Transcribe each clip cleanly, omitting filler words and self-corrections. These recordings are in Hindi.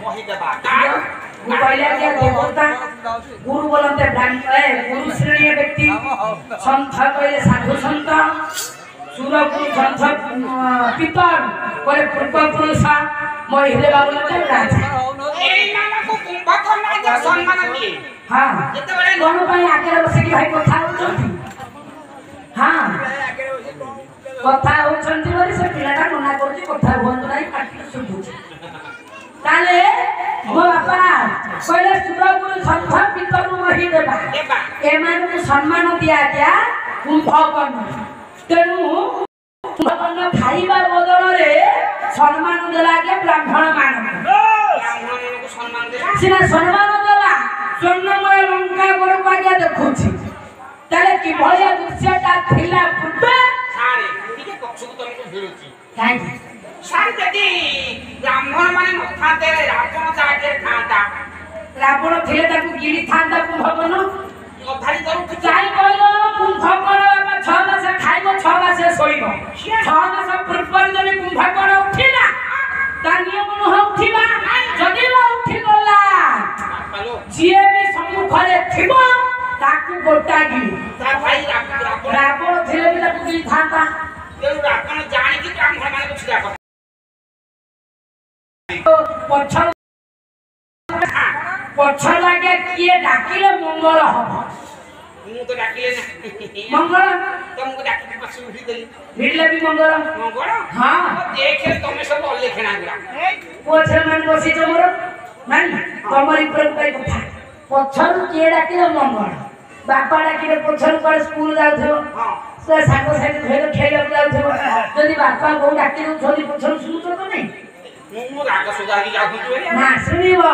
वही देबा वो कहले के देवता गुरु बोलते ब्राह्मण गुरु श्रेणी व्यक्ति संत कहले साधु संत सुर गुरु संत पितर कहले पूर्व पुरुष महिले बोलते राजा एई नाना को कुंभकर्ण के सम्मान दिए हां जते बेले कोन भाई आगे बसे की भाई कथा होचंती हां कथा होचंती बोली से पिलाटा मना करछि कथा होंत नाही पाटी सुबुछि ताले मो बापा कहले सुर गुरु संत पितर महि देबा एमान को सम्मान दिया गया कुंभकर्ण तेनु कुंभकर्ण खाइबा बदल रे सम्मान देला के ब्राह्मण मान ब्राह्मण को सम्मान देला सिना सम्मान देला स्वर्णमय लंका गोर पागे देखुछि ताले कि भलिया दृश्यटा थिला पूर्वे सारे ठीक पक्ष को तुमको भिड़ुछि काई सारे जदी ब्राह्मण माने नथाते रावण जागे थांता रावण थिले ताकू गिरी थांता कुंभकर्ण अधारी करू चाहि कहलो कुंभकर्ण बाबा 6 मास खाइबो 6 मास सोइबो 6 मास पूर्व जने कुंभकर्ण उठिला ता नियम न उठिबा जदी न उठी गला जिए भी सम्मुखरे थिबो ताकू गोटागी ता भाई रावण थिले भी ताकू गिरी थांता तेनु रावण जानि कि ब्राह्मण माने को छिड़ा कर पछ लागे किए डाकिले मंगल हबो मु तो डाकिले ना मंगल तुमको डाकिले पछ उठी देली भिड़ले भी मंगल हां देखे तुम सब अलेखना गुरा पोछे मन बसी जमरो मान तमरी पर कई कथा पछर किए डाकिले मंगल बापा डाकिले पछर पर स्कूल जाउथो हां से सागो साइड धोइले खेले जाउथो जदी बापा गो डाकिले झोली पछर सुनुतो तो नहीं मु राग सुधारी जाउ छु ना सुनिबो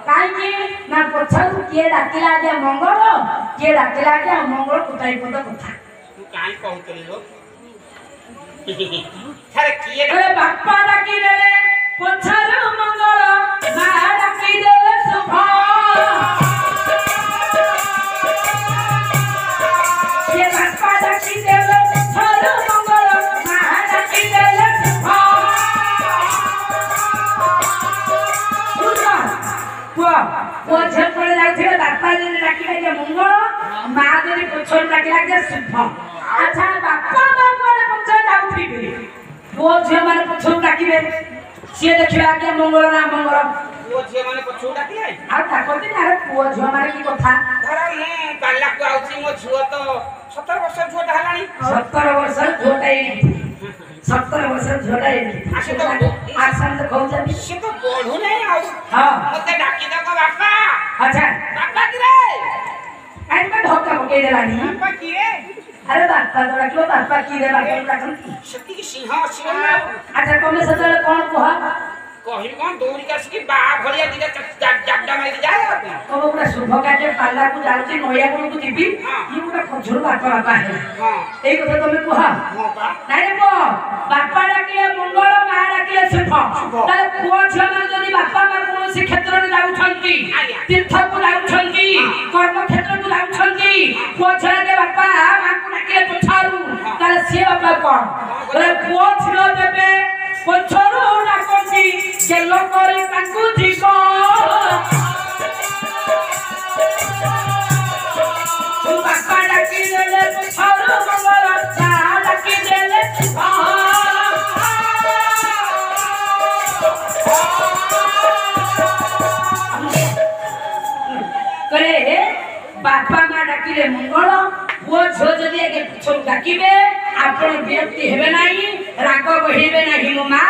काई की ना पछर किए डाकिला जे मंगल किए डाकिला जे मंगल कुताई पद कथा तू काई कहतली लो थारे किए ए बापा डाकी देले पछर मंगल मा डाकी देले शुभ ये बापा डाकी देले पछर मंगल मा डाकी देले शुभ वो झल पड़े जाउथिले बापा जे डाकिला जे मंगल मा जे पछर डाकिला जे शुभ अच्छा बापा बापा ने पछर जाउथिबे वो झे माने पछर डाकिबे से देखिबा के मंगल ना मंगल वो झे माने पछर डाकिले आ ताकति ना पुओ झे माने की कथा धरा मु बाला को आउची मो झुओ तो 17 वर्ष झोटा हलानी 17 वर्ष झोटा 17 वर्ष झोटा आसे तो आसन तो कहू जाबी से तो बढ़ू नहीं आउ हां मते डाकी दो बापा अच्छा बापा की रे आई में धक्का पके देलानी बापा की रे अरे बापा तोरा क्यों बापा की रे बापा का शक्ति की सिंह सिंह अच्छा तुम सतले कौन कह कहि कोन दौरी का सकी बा भलिया दिले जाड्डा मारी के जाए तो पूरा शुभ कार्य पाला को जाउची नया को जीबी ये पूरा खजूर बापा बापा है हां ए कथा तुम कह हां बा नहीं रे को बापा डाकिले मंगल मा डाकिले शुभ ताले पुओ छना जदी बापा मा कोनोसी क्षेत्र रे जाउछंती तीर्थ को जाउछंती कर्म क्षेत्र को जाउछंती पुओ छना के बापा मा को डाकिले पछारू ताले से बापा कोन बोले पुओ छिलो देबे पछारू डाकंती केलो करे ताकू ठिको तू बापा डाकिले पछारू मंगल सा डाकिले करे बापा मा डाकिले मंगल पुओ झो जदी आगे पिछो डाकिबे आपण व्यक्ति हेबे नाही राग बहिबे नाही मो मा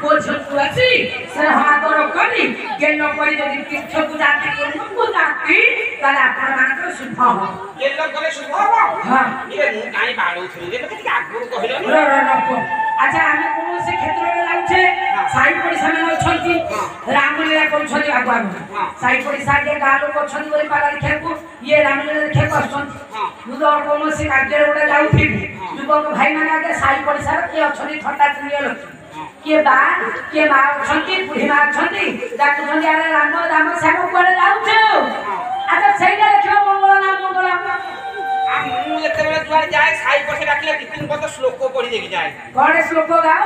पुओ झो तुसी से हातर करी गेलो करी जदी तीर्थ को जाति को जाति ताले आपण मानकर शुभ हो गेलो करे शुभ हो हां ये मु काई बाडू थी जे मते आगुर कहिलो र अच्छा हमें कोनो से क्षेत्र रे लाउछे साई पड़िसा में अछंती रामलीला करछली भगवान साई पड़िसा के गालो करछली बोली पाला लिखे को ये रामलीला लिखे को अछंती मुदो कोनो से कार्य रे जाउथि युवक भाई माने आगे साई पड़िसा के अछंती ठंडा सुनियल के बा के मा अछंती बुढ़ी मा अछंती डाक जंदी आरे राम राम साग कोले जाउछु अच्छा सेइडा लिखियो मंगल ना मंगल मु एते बेले जुआर जाए साई पछे डाकिले तीन पद श्लोक पढ़ी देखि जाए कोन श्लोक गाओ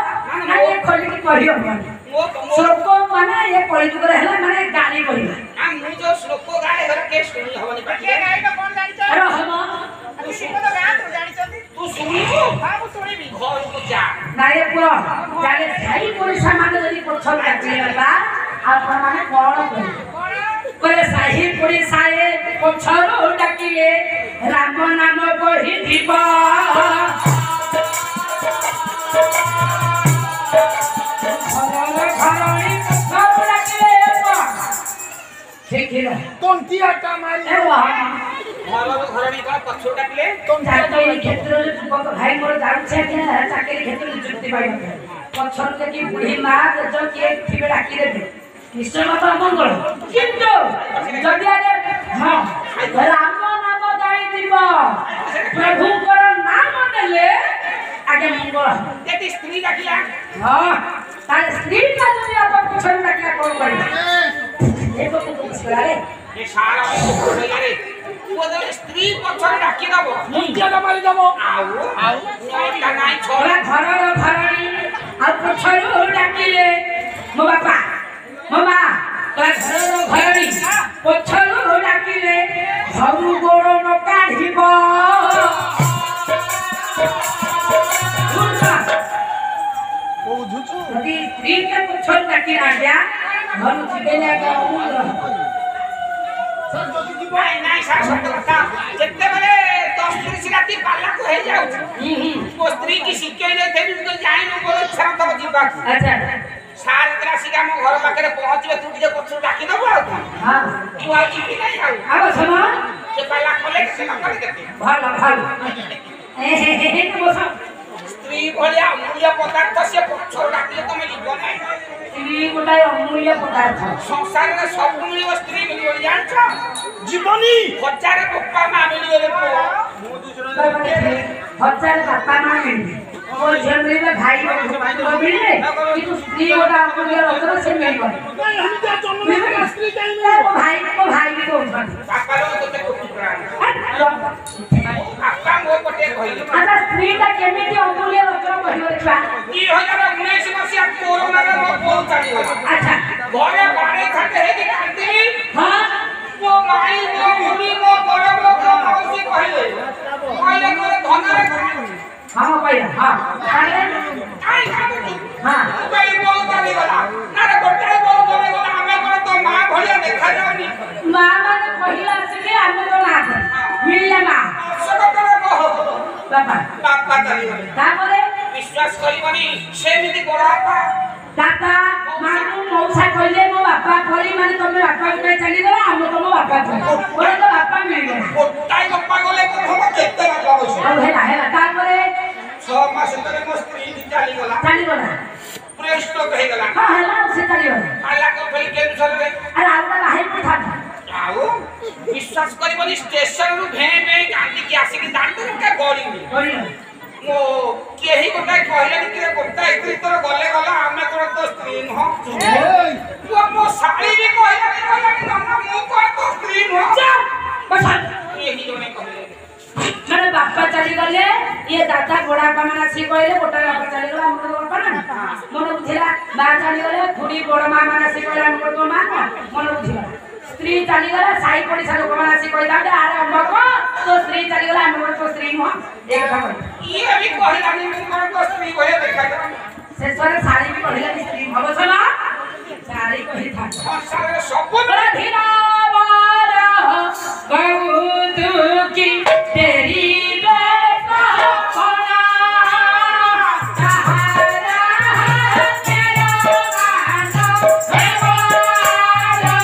ना ये खोली की पढ़ियो मो श्लोक माने ये कलि जुग रे हला माने बाबा आप माने कौन करे साही पुरी साए पछरो डाकिले राम नाम कहि दीप तंतियाटा मारी ए वाह घरणी का पछो डाकले तुम जानते हो क्षेत्र में युवक भाई मोर जाउछे के चाकरी क्षेत्र में चुक्ति पाई पछर के की बुढ़ी मां जो के थिबे डाकी दे कृष्ण बाबा मंगल किंतु जदि आगे हां राम नाम गाई दिबो प्रभु को नाम नेले आगे मंगल यदि स्त्री डाकिला हां तार स्त्री का जदि आप पछर डाकिला कोन करी एको को छलारे ये सारा रे वो तो स्त्री पछो डाकी दबो तंतियाटा मारी दबो आउ नयटा नाइ छोड़ ओला घर घरणी आ पछरो डाकिले मो बापा मामा ता घर घरणी पछरो डाकिले हरु गोड़ न काढिबो ओ झुचु यदि स्त्री के पछरो डाकी आ गया घर जिबेले का सर जल्दी जी नाइ नाइ सत्य कथा जत्ते बेले 10 30 राती पाला को हे जाउ वो स्त्री की शिक्षा ले थे तो जाई न बोलो छरा तो जीवा अच्छा सार इतना सिगा मो घर पाखरे पहुंचबे तू जे पछो डाकी दबो हां तू आ की नहीं आउ आबो समा से पाला खोले से न करे देते भालो भालो ए बोसा स्त्री भलिया अमूल्य पदार्थ से पछो डाकिले तमे जीवन नाही स्त्री गोटाय अमूल्य पदार्थ संसार में सब मिलियो स्त्री मिलियो जानछ जीवनी हजार पप्पा मां मिलियो रे पुओ हजार बापा मां मिले ओ झेमरे भाई को मिले किंतु स्त्री गोटा अमूल्य रत्न से मिलबो नहीं हम क्या जन्म में स्त्री टाइम में भाई भी को पापा रो तो कुकुरा पापा मो पटे कहिलो अच्छा स्त्री ता केमिति अमूल्य रत्न कहियो छुआ 2019 मसिया कोरोना रे मो बहुत चाली अच्छा घरे बाड़े खाते हे कि कांदी हां वो माई वो भूमि वो बड़ बड़ मौसी कहले धन रे हां भैया हां अरे आई खाते हां कई बोल चाली गला ना रे गोटाई बोल बोले गला हमें करे तो मां भलिया देखा जावनी मां माने पहिला से हम तो ना मिलले मां सब करे कहो बाबा बापा चाली तापरे विश्वास करिबनी सेमिति बड़ापा दादा मानु मौसा कहले मो बापा फरी माने तमे बापा को चली गला हम तो मो बापा बोले तो बापा मिल गए गोटाई बापा गले को हम केते ना कहबो अब है तापरे 6 मास तले मो स्त्री चाली गला प्रेस्ट कहि गला हां हला से चली गला आला को फेल के दूसरे रे अरे आउटा बाहर पे था आउ विश्वास करिबनी स्टेशन रु भे भे गांधी की आसी की दांड के गड़ी मो केही गोटाई कहले कि गोटाई स्त्री तोर गले गला हमें कोन तो स्त्री न वो मो साड़ी भी कहले कि ना मु कोन तो स्त्री न बस यही जोने कहले मेरे बापा चली गले ये दादा गोड़ा माना सी कहले गोटा बापा चली गला हम तो बापा ना मन बुझिला बा चली गले खुडी बड़ मां माना सी कहले हम तो मां मन बुझिला स्त्री चली गला साई पड़िसा लोक माना सी कहला अरे अम्मा तो स्त्री चली गला हम तो स्त्री न एक खबर ये भी कहला नि मु कोन तो स्त्री होए देखा जा शेषरे साड़ी भी कहला स्त्री भवसला साड़ी कहि था संसार सब धीरा वाला बहुत की तेरी बेटा होना सहारा तेरा गाना है वाला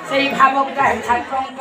ସେଇ ଭାବକୁ ଠାକୁରଙ୍କ